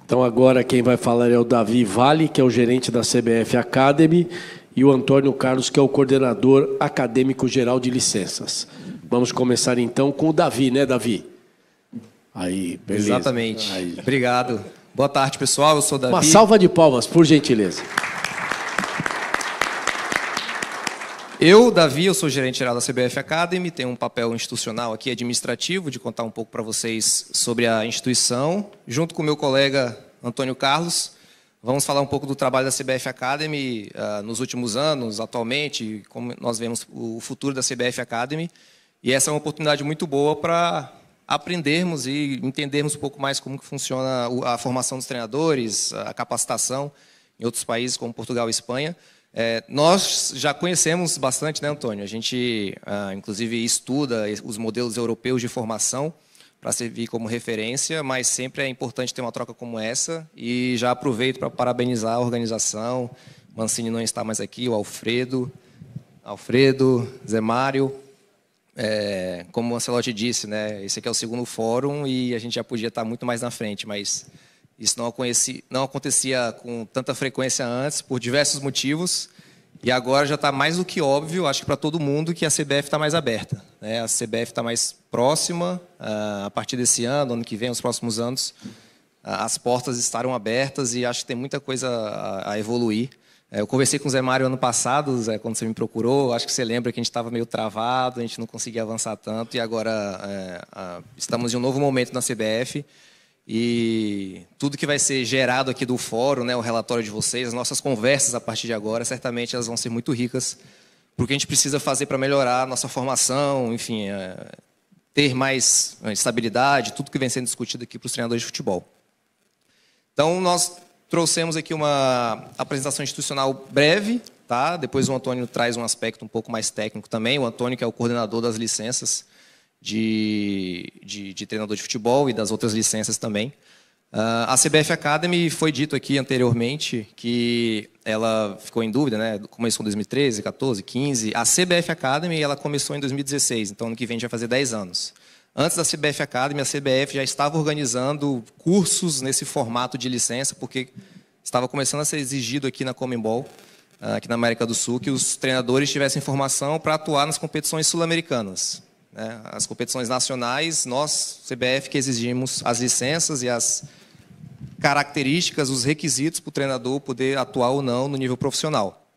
Então agora quem vai falar é o Davi Vale, que é o gerente da CBF Academy, e o Antônio Carlos, que é o coordenador acadêmico geral de licenças. Vamos começar então com o Davi, né, Davi? Aí, beleza. Exatamente. Aí. Obrigado. Boa tarde, pessoal. Eu sou o Davi. Uma salva de palmas, por gentileza. Davi, eu sou gerente geral da CBF Academy, tenho um papel institucional aqui, administrativo, de contar um pouco para vocês sobre a instituição. Junto com o meu colega Antônio Carlos, vamos falar um pouco do trabalho da CBF Academy nos últimos anos, atualmente, como nós vemos o futuro da CBF Academy. E essa é uma oportunidade muito boa para aprendermos e entendermos um pouco mais como que funciona a formação dos treinadores, a capacitação em outros países como Portugal e Espanha. Nós já conhecemos bastante, né, Antônio? A gente, inclusive, estuda os modelos europeus de formação para servir como referência, mas sempre é importante ter uma troca como essa. E já aproveito para parabenizar a organização. Mancini não está mais aqui, o Alfredo, Zé Mário. Como o Ancelotti disse, né, esse aqui é o segundo fórum e a gente já podia estar muito mais na frente, mas isso não acontecia com tanta frequência antes, por diversos motivos, e agora já está mais do que óbvio, acho que para todo mundo, que a CBF está mais aberta, né? A CBF está mais próxima, a partir desse ano que vem, nos próximos anos, as portas estarão abertas e acho que tem muita coisa a evoluir. Eu conversei com o Zé Mário ano passado, Zé, quando você me procurou, acho que você lembra que a gente estava meio travado, a gente não conseguia avançar tanto, e agora estamos em um novo momento na CBF, e tudo que vai ser gerado aqui do fórum, né, o relatório de vocês, as nossas conversas a partir de agora, certamente elas vão ser muito ricas, porque a gente precisa fazer para melhorar a nossa formação, enfim, ter mais estabilidade, tudo que vem sendo discutido aqui para os treinadores de futebol. Então, nós trouxemos aqui uma apresentação institucional breve, tá? Depois o Antônio traz um aspecto um pouco mais técnico também. O Antônio, que é o coordenador das licenças de treinador de futebol e das outras licenças também. A CBF Academy, foi dito aqui anteriormente que ela ficou em dúvida, né? Começou em 2013, 14, 15. A CBF Academy ela começou em 2016, então ano que vem já vai fazer 10 anos. Antes da CBF Academy, a CBF já estava organizando cursos nesse formato de licença, porque estava começando a ser exigido aqui na Conmebol, aqui na América do Sul, que os treinadores tivessem formação para atuar nas competições sul-americanas. As competições nacionais, nós, CBF, que exigimos as licenças e as características, os requisitos para o treinador poder atuar ou não no nível profissional.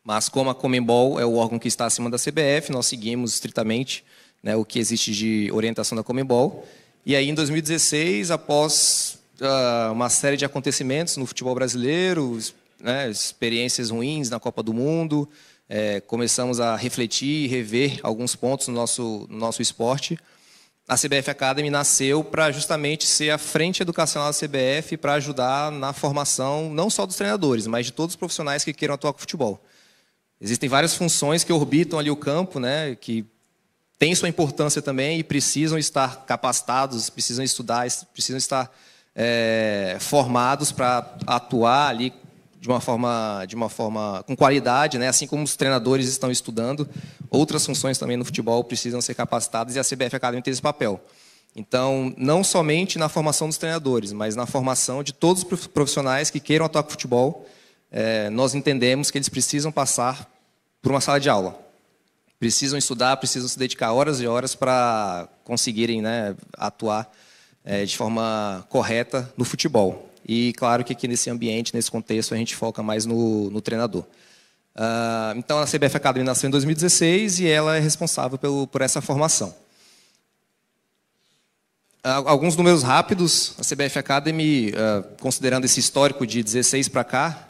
Mas como a Conmebol é o órgão que está acima da CBF, nós seguimos estritamente, né, o que existe de orientação da Conmebol. E aí, em 2016, após uma série de acontecimentos no futebol brasileiro, né, experiências ruins na Copa do Mundo, começamos a refletir e rever alguns pontos no nosso esporte. A CBF Academy nasceu para justamente ser a frente educacional da CBF para ajudar na formação não só dos treinadores, mas de todos os profissionais que queiram atuar com futebol. Existem várias funções que orbitam ali o campo, né, que têm sua importância também e precisam estar capacitados, precisam estudar, precisam estar formados para atuar ali de uma forma com qualidade, né? Assim como os treinadores estão estudando, outras funções também no futebol precisam ser capacitadas e a CBF Academy tem esse papel. Então, não somente na formação dos treinadores, mas na formação de todos os profissionais que queiram atuar com futebol, nós entendemos que eles precisam passar por uma sala de aula. Precisam estudar, precisam se dedicar horas e horas para conseguirem, né, atuar de forma correta no futebol. E claro que aqui nesse ambiente, nesse contexto, a gente foca mais no treinador. Então, a CBF Academy nasceu em 2016 e ela é responsável por essa formação. Alguns números rápidos. A CBF Academy, considerando esse histórico de 16 para cá,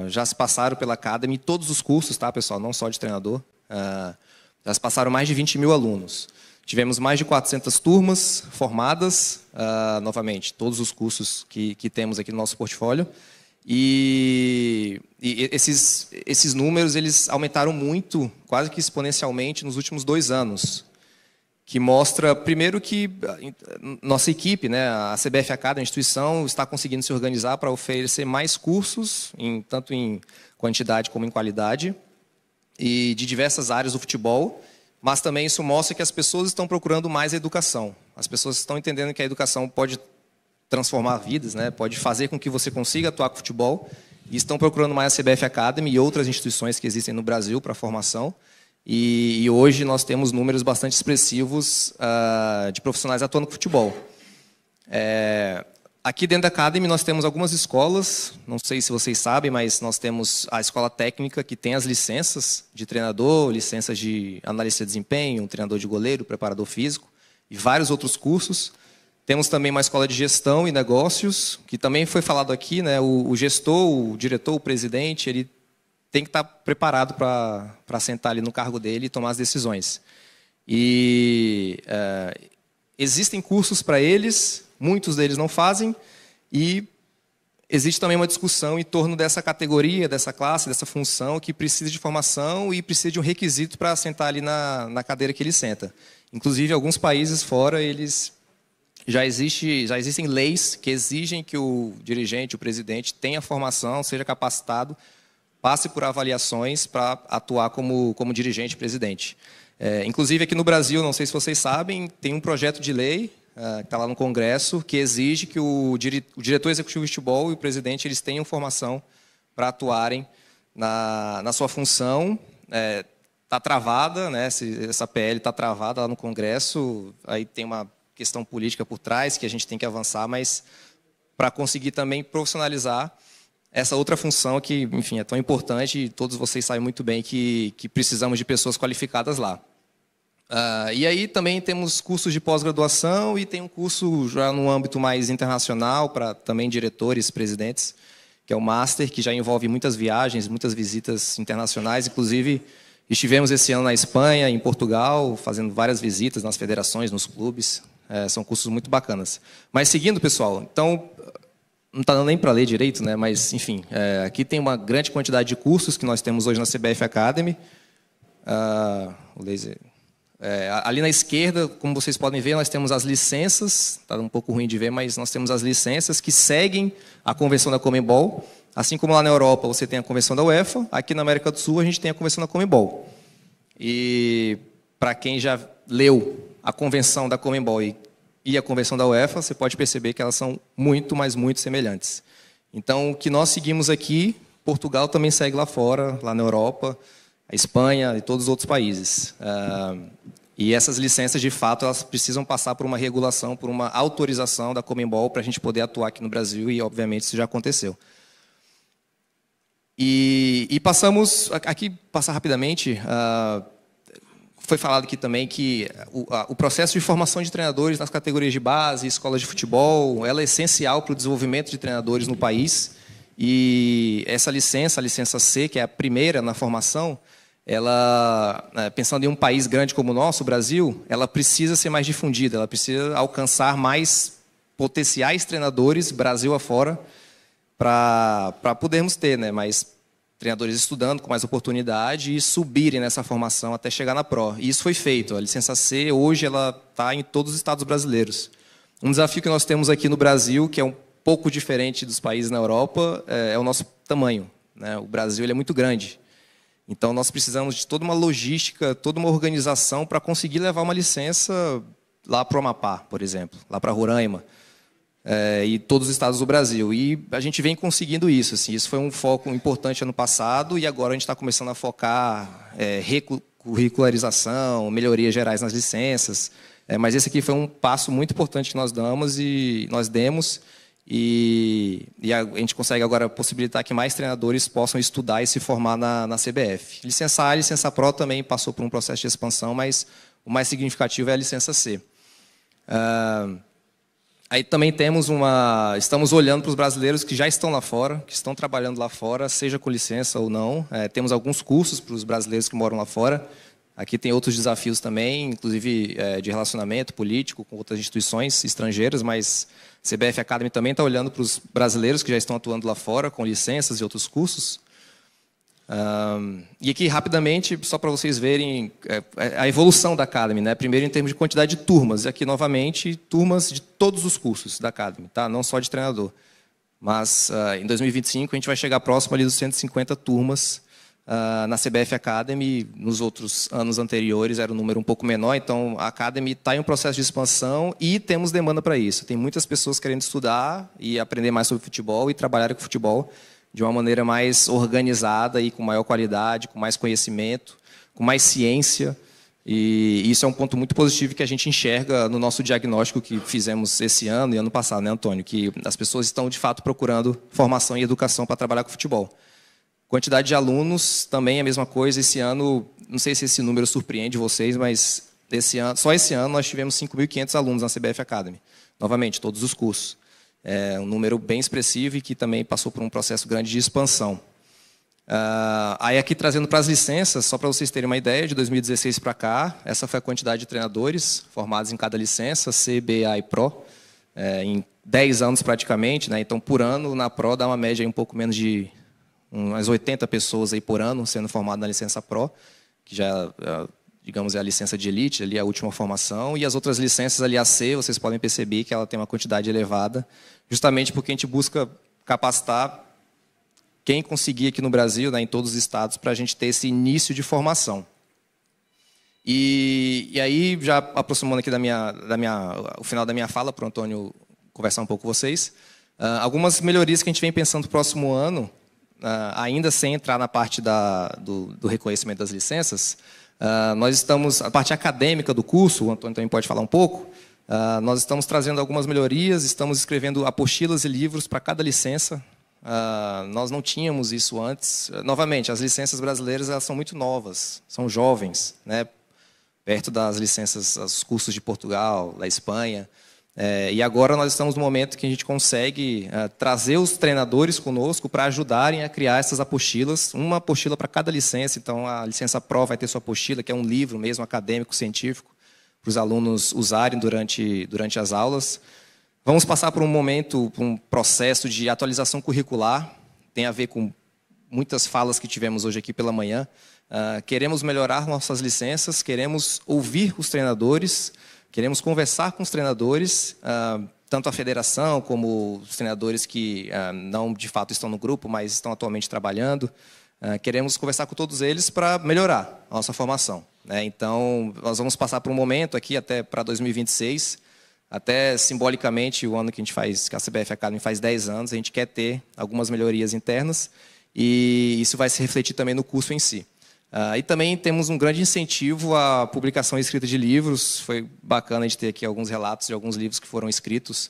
já se passaram pela Academy todos os cursos, tá, pessoal? Não só de treinador. Já se passaram mais de 20 mil alunos. Tivemos mais de 400 turmas formadas, novamente, todos os cursos que temos aqui no nosso portfólio. E esses números eles aumentaram muito, quase que exponencialmente, nos últimos 2 anos. Que mostra, primeiro, que nossa equipe, né, a CBF Academy, a instituição, está conseguindo se organizar para oferecer mais cursos, tanto em quantidade como em qualidade, e de diversas áreas do futebol. Mas também isso mostra que as pessoas estão procurando mais a educação. As pessoas estão entendendo que a educação pode transformar vidas, né? Pode fazer com que você consiga atuar com futebol. E estão procurando mais a CBF Academy e outras instituições que existem no Brasil para formação. E hoje nós temos números bastante expressivos de profissionais atuando com futebol. Aqui dentro da Academy nós temos algumas escolas, não sei se vocês sabem, mas nós temos a escola técnica que tem as licenças de treinador, licenças de analista de desempenho, treinador de goleiro, preparador físico e vários outros cursos. Temos também uma escola de gestão e negócios, que também foi falado aqui, né? O gestor, o diretor, o presidente, ele tem que estar preparado para sentar ali no cargo dele e tomar as decisões. E existem cursos para eles, muitos deles não fazem, e existe também uma discussão em torno dessa categoria, dessa classe, dessa função, que precisa de formação e precisa de um requisito para sentar ali na cadeira que ele senta. Inclusive, alguns países fora, já existem leis que exigem que o dirigente, o presidente, tenha formação, seja capacitado, passe por avaliações para atuar como dirigente, presidente. Inclusive, aqui no Brasil, não sei se vocês sabem, tem um projeto de lei, que está lá no Congresso, que exige que o diretor executivo de futebol e o presidente eles tenham formação para atuarem na sua função. Está travada, né? Essa PL está travada lá no Congresso, aí tem uma questão política por trás, que a gente tem que avançar, mas para conseguir também profissionalizar essa outra função que, enfim, é tão importante e todos vocês sabem muito bem que precisamos de pessoas qualificadas lá. E aí também temos cursos de pós-graduação e tem um curso já no âmbito mais internacional para também diretores, presidentes, que é o Master, que já envolve muitas viagens, muitas visitas internacionais, inclusive estivemos esse ano na Espanha, em Portugal, fazendo várias visitas nas federações, nos clubes. São cursos muito bacanas. Mas seguindo, pessoal, então, não está dando nem para ler direito, né? Mas, enfim, aqui tem uma grande quantidade de cursos que nós temos hoje na CBF Academy. O laser... ali na esquerda, como vocês podem ver, nós temos as licenças, está um pouco ruim de ver, mas nós temos as licenças que seguem a convenção da Conmebol. Assim como lá na Europa você tem a convenção da UEFA, aqui na América do Sul a gente tem a convenção da Conmebol. E para quem já leu a convenção da Conmebol e a convenção da UEFA, você pode perceber que elas são muito, mas muito semelhantes. Então, o que nós seguimos aqui, Portugal também segue lá fora, lá na Europa, a Espanha e todos os outros países. E essas licenças, de fato, elas precisam passar por uma regulação, por uma autorização da Conmebol para a gente poder atuar aqui no Brasil, e, obviamente, isso já aconteceu. E passamos, aqui, passar rapidamente, foi falado aqui também que o processo de formação de treinadores nas categorias de base, escolas de futebol, ela é essencial para o desenvolvimento de treinadores no país. E essa licença, a licença C, que é a primeira na formação, ela, pensando em um país grande como o nosso, o Brasil, ela precisa ser mais difundida, ela precisa alcançar mais potenciais treinadores, Brasil afora, para podermos ter, né, mais treinadores estudando com mais oportunidade e subirem nessa formação até chegar na Pro. E isso foi feito. A licença C, hoje, ela está em todos os estados brasileiros. Um desafio que nós temos aqui no Brasil, que é um pouco diferente dos países na Europa, é o nosso tamanho, né? O Brasil ele é muito grande. Então, nós precisamos de toda uma logística, toda uma organização para conseguir levar uma licença lá para o Amapá, por exemplo, lá para Roraima. E todos os estados do Brasil. E a gente vem conseguindo isso. Assim, isso foi um foco importante ano passado e agora a gente está começando a focar curricularização, melhorias gerais nas licenças. Mas esse aqui foi um passo muito importante que nós demos e a gente consegue agora possibilitar que mais treinadores possam estudar e se formar na CBF. Licença A e licença Pro também passou por um processo de expansão, mas o mais significativo é a licença C. Aí também estamos olhando para os brasileiros que já estão lá fora, que estão trabalhando lá fora, seja com licença ou não. Temos alguns cursos para os brasileiros que moram lá fora. Aqui tem outros desafios também, inclusive de relacionamento político com outras instituições estrangeiras, mas a CBF Academy também está olhando para os brasileiros que já estão atuando lá fora, com licenças e outros cursos. E aqui, rapidamente, só para vocês verem a evolução da Academy, né? Primeiro, em termos de quantidade de turmas. E aqui, novamente, turmas de todos os cursos da Academy, tá? Não só de treinador. Mas, em 2025, a gente vai chegar próximo ali dos 150 turmas Na CBF Academy, nos outros anos anteriores, era um número um pouco menor, então a Academy está em um processo de expansão e temos demanda para isso. Tem muitas pessoas querendo estudar e aprender mais sobre futebol e trabalhar com futebol de uma maneira mais organizada e com maior qualidade, com mais conhecimento, com mais ciência. E isso é um ponto muito positivo que a gente enxerga no nosso diagnóstico que fizemos esse ano e ano passado, né, Antônio? Que as pessoas estão, de fato, procurando formação e educação para trabalhar com futebol. Quantidade de alunos, também é a mesma coisa. Esse ano, não sei se esse número surpreende vocês, mas só esse ano nós tivemos 5.500 alunos na CBF Academy. Novamente, todos os cursos. É um número bem expressivo e que também passou por um processo grande de expansão. Aí aqui trazendo para as licenças, só para vocês terem uma ideia, de 2016 para cá, essa foi a quantidade de treinadores formados em cada licença, C, B, A e Pro, em 10 anos praticamente, né? Então, por ano, na Pro dá uma média um pouco menos de umas 80 pessoas aí por ano sendo formadas na licença Pro, que já, digamos, é a licença de elite, ali é a última formação, e as outras licenças ali, a C, vocês podem perceber que ela tem uma quantidade elevada, justamente porque a gente busca capacitar quem conseguir aqui no Brasil, né, em todos os estados, para a gente ter esse início de formação. E aí, já aproximando aqui o final da minha fala, para o Antônio conversar um pouco com vocês, algumas melhorias que a gente vem pensando no próximo ano, ainda sem entrar na parte do reconhecimento das licenças, nós estamos, a parte acadêmica do curso, o Antônio também pode falar um pouco, nós estamos trazendo algumas melhorias, estamos escrevendo apostilas e livros para cada licença. Nós não tínhamos isso antes. Novamente, as licenças brasileiras elas são muito novas, são jovens, né? Perto das licenças, os cursos de Portugal, da Espanha. E agora nós estamos no momento que a gente consegue trazer os treinadores conosco para ajudarem a criar essas apostilas, uma apostila para cada licença. Então, a licença Pro vai ter sua apostila, que é um livro mesmo acadêmico, científico, para os alunos usarem durante as aulas. Vamos passar por um momento, por um processo de atualização curricular, tem a ver com muitas falas que tivemos hoje aqui pela manhã. Queremos melhorar nossas licenças, queremos ouvir os treinadores, queremos conversar com os treinadores, tanto a federação como os treinadores que não de fato estão no grupo, mas estão atualmente trabalhando. Queremos conversar com todos eles para melhorar a nossa formação, né? Então, nós vamos passar por um momento aqui até para 2026, até simbolicamente, o ano que a CBF Academy faz 10 anos, a gente quer ter algumas melhorias internas e isso vai se refletir também no curso em si. E também temos um grande incentivo à publicação e escrita de livros. Foi bacana a gente ter aqui alguns relatos de alguns livros que foram escritos,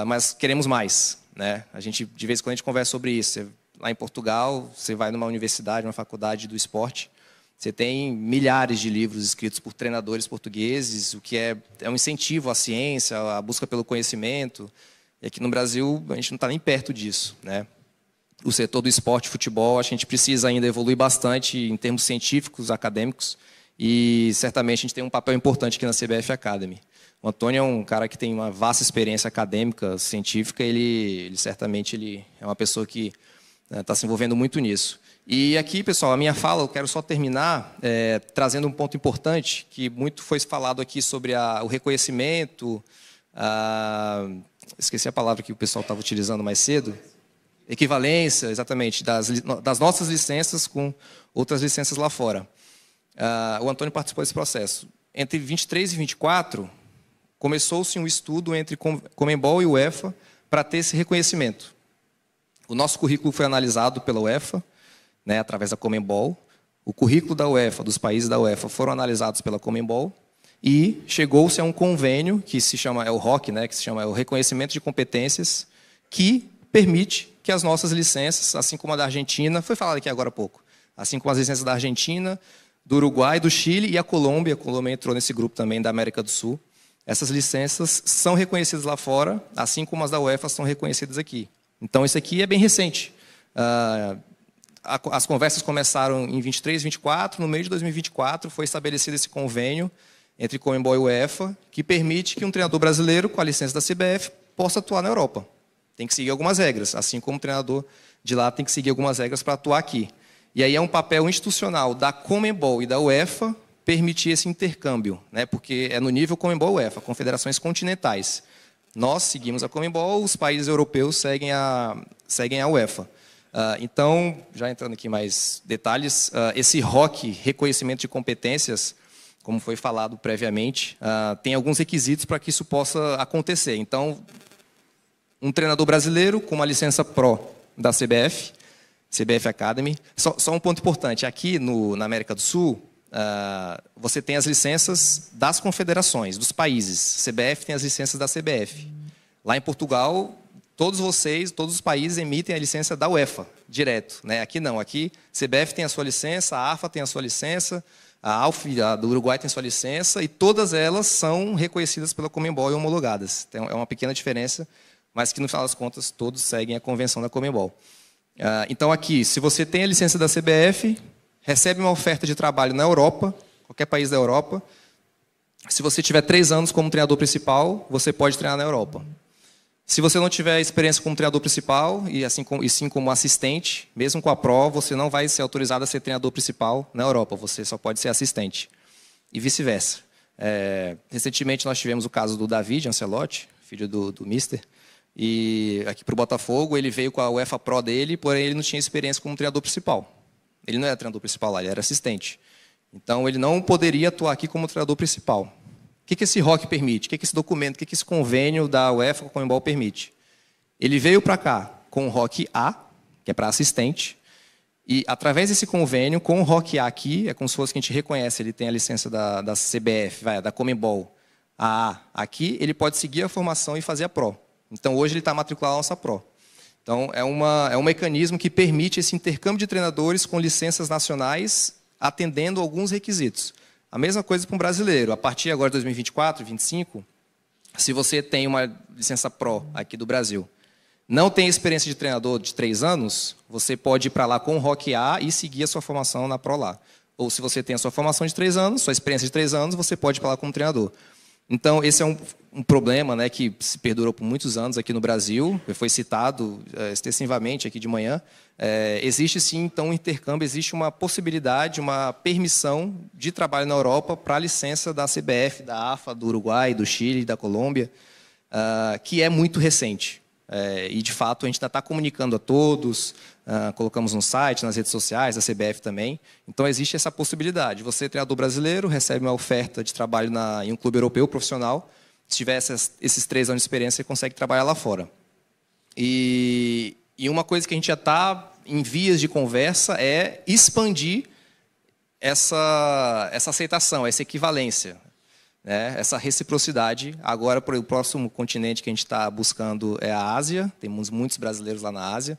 mas queremos mais, né? A gente, de vez em quando a gente conversa sobre isso. Lá em Portugal, você vai numa universidade, uma faculdade do esporte, você tem milhares de livros escritos por treinadores portugueses, o que é um incentivo à ciência, à busca pelo conhecimento. E aqui no Brasil, a gente não está nem perto disso, né? O setor do esporte, futebol, a gente precisa ainda evoluir bastante em termos científicos, acadêmicos, e certamente a gente tem um papel importante aqui na CBF Academy. O Antônio é um cara que tem uma vasta experiência acadêmica, científica, ele certamente é uma pessoa que está se envolvendo muito nisso. E aqui, pessoal, a minha fala, eu quero só terminar trazendo um ponto importante, que muito foi falado aqui sobre o reconhecimento, esqueci a palavra que o pessoal estava utilizando mais cedo, equivalência, exatamente, das nossas licenças com outras licenças lá fora. O Antônio participou desse processo. Entre 23 e 24, começou-se um estudo entre Conmebol e UEFA para ter esse reconhecimento. O nosso currículo foi analisado pela UEFA, né, através da Conmebol. O currículo da UEFA, dos países da UEFA, foram analisados pela Conmebol e chegou-se a um convênio que se chama, o ROC, né, que se chama o Reconhecimento de Competências, que permite que as nossas licenças, assim como a da Argentina, foi falado aqui agora há pouco, assim como as licenças da Argentina, do Uruguai, do Chile e a Colômbia entrou nesse grupo também da América do Sul, essas licenças são reconhecidas lá fora, assim como as da UEFA são reconhecidas aqui. Então, isso aqui é bem recente. As conversas começaram em 23, 24. No meio de 2024, foi estabelecido esse convênio entre Conmebol e UEFA, que permite que um treinador brasileiro, com a licença da CBF, possa atuar na Europa. Tem que seguir algumas regras, assim como o treinador de lá tem que seguir algumas regras para atuar aqui. E aí é um papel institucional da Conmebol e da UEFA permitir esse intercâmbio, né? Porque é no nível Conmebol e UEFA, confederações continentais. Nós seguimos a Conmebol, os países europeus seguem a UEFA. Então, já entrando aqui em mais detalhes, esse ROC, reconhecimento de competências, como foi falado previamente, tem alguns requisitos para que isso possa acontecer. Então, um treinador brasileiro com uma licença Pro da CBF, CBF Academy. Só um ponto importante, aqui na América do Sul, você tem as licenças das confederações, dos países. CBF tem as licenças da CBF. Lá em Portugal, todos os países emitem a licença da UEFA, direto. Né? Aqui não, aqui CBF tem a sua licença, a AFA tem a sua licença, a ALF do Uruguai tem sua licença, e todas elas são reconhecidas pela Conmebol e homologadas. Então, é uma pequena diferença, mas que, no final das contas, todos seguem a convenção da Conmebol. Então, aqui, se você tem a licença da CBF, recebe uma oferta de trabalho na Europa, qualquer país da Europa. Se você tiver 3 anos como treinador principal, você pode treinar na Europa. Se você não tiver experiência como treinador principal, e sim como assistente, mesmo com a Pro, você não vai ser autorizado a ser treinador principal na Europa, você só pode ser assistente. E vice-versa. Recentemente nós tivemos o caso do David Ancelotti, filho do Mister, e aqui para o Botafogo, ele veio com a UEFA Pro dele, porém ele não tinha experiência como treinador principal. Ele não era treinador principal lá, ele era assistente. Então ele não poderia atuar aqui como treinador principal. O que esse ROC permite? O que esse documento, o que esse convênio da UEFA com a Conmebol permite? Ele veio para cá com o ROC A, que é para assistente, e através desse convênio, com o ROC A aqui, é como se fosse que a gente reconhece, ele tem a licença da CBF, da Conmebol, a aqui, ele pode seguir a formação e fazer a Pro. Então hoje ele está matriculado na nossa Pro. Então é um mecanismo que permite esse intercâmbio de treinadores com licenças nacionais, atendendo alguns requisitos. A mesma coisa para um brasileiro. A partir agora de 2024, 2025, se você tem uma licença Pro aqui do Brasil, não tem experiência de treinador de 3 anos, você pode ir para lá com o ROC A e seguir a sua formação na Pro lá. Ou se você tem a sua formação de 3 anos, sua experiência de 3 anos, você pode ir para lá como treinador. Então, esse é um problema, né, que se perdurou por muitos anos aqui no Brasil, foi citado extensivamente aqui de manhã. Existe sim, então, um intercâmbio, existe uma possibilidade, uma permissão de trabalho na Europa para a licença da CBF, da AFA, do Uruguai, do Chile, da Colômbia, que é muito recente. E, de fato, a gente ainda está comunicando a todos, colocamos no site, nas redes sociais, da CBF também. Então, existe essa possibilidade. Você, treinador brasileiro, recebe uma oferta de trabalho em um clube europeu profissional. Se tiver esses 3 anos de experiência, você consegue trabalhar lá fora. E uma coisa que a gente já está em vias de conversa é expandir essa aceitação, essa equivalência, né? Essa reciprocidade. Agora, para o próximo continente que a gente está buscando é a Ásia. Temos muitos brasileiros lá na Ásia,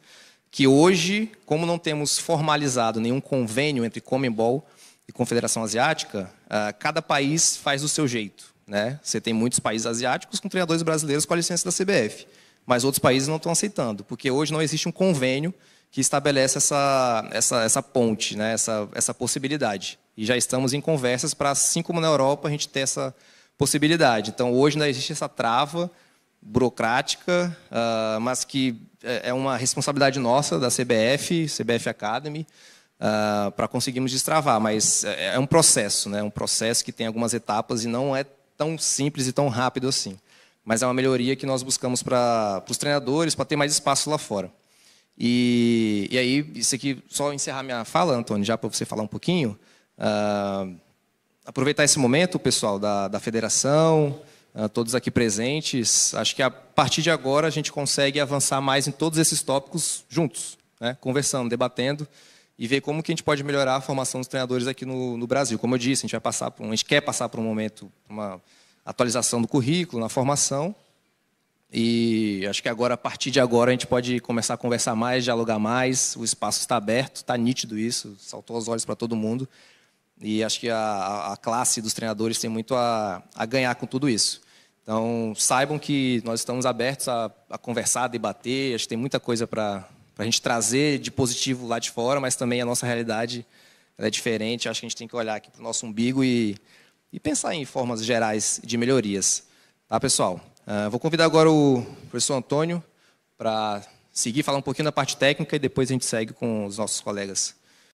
que hoje, como não temos formalizado nenhum convênio entre Conmebol e Confederação Asiática, cada país faz do seu jeito, né? Você tem muitos países asiáticos com treinadores brasileiros com a licença da CBF, mas outros países não estão aceitando, porque hoje não existe um convênio que estabelece essa ponte, né? essa possibilidade. E já estamos em conversas para, assim como na Europa, a gente ter essa possibilidade. Então, hoje ainda existe essa trava burocrática, mas que é uma responsabilidade nossa, da CBF Academy, para conseguirmos destravar. Mas é um processo, né? Um processo que tem algumas etapas e não é tão simples e tão rápido assim. Mas é uma melhoria que nós buscamos para os treinadores, para ter mais espaço lá fora. E aí, isso aqui, só encerrar minha fala, Antônio, já para você falar um pouquinho. Aproveitar esse momento, pessoal, da federação, todos aqui presentes. Acho que a partir de agora a gente consegue avançar mais em todos esses tópicos juntos, né? Conversando, debatendo e ver como que a gente pode melhorar a formação dos treinadores aqui no Brasil. Como eu disse, a gente quer passar por um momento, uma atualização do currículo, na formação. E acho que agora, a partir de agora, a gente pode começar a conversar mais, dialogar mais. O espaço está aberto, está nítido isso, saltou aos olhos para todo mundo. E acho que a classe dos treinadores tem muito a ganhar com tudo isso. Então, saibam que nós estamos abertos a conversar, a debater. Acho que tem muita coisa para a gente trazer de positivo lá de fora, mas também a nossa realidade ela é diferente. Acho que a gente tem que olhar aqui para o nosso umbigo e pensar em formas gerais de melhorias. Tá, pessoal? Vou convidar agora o professor Antônio para seguir, falar um pouquinho da parte técnica e depois a gente segue com os nossos colegas.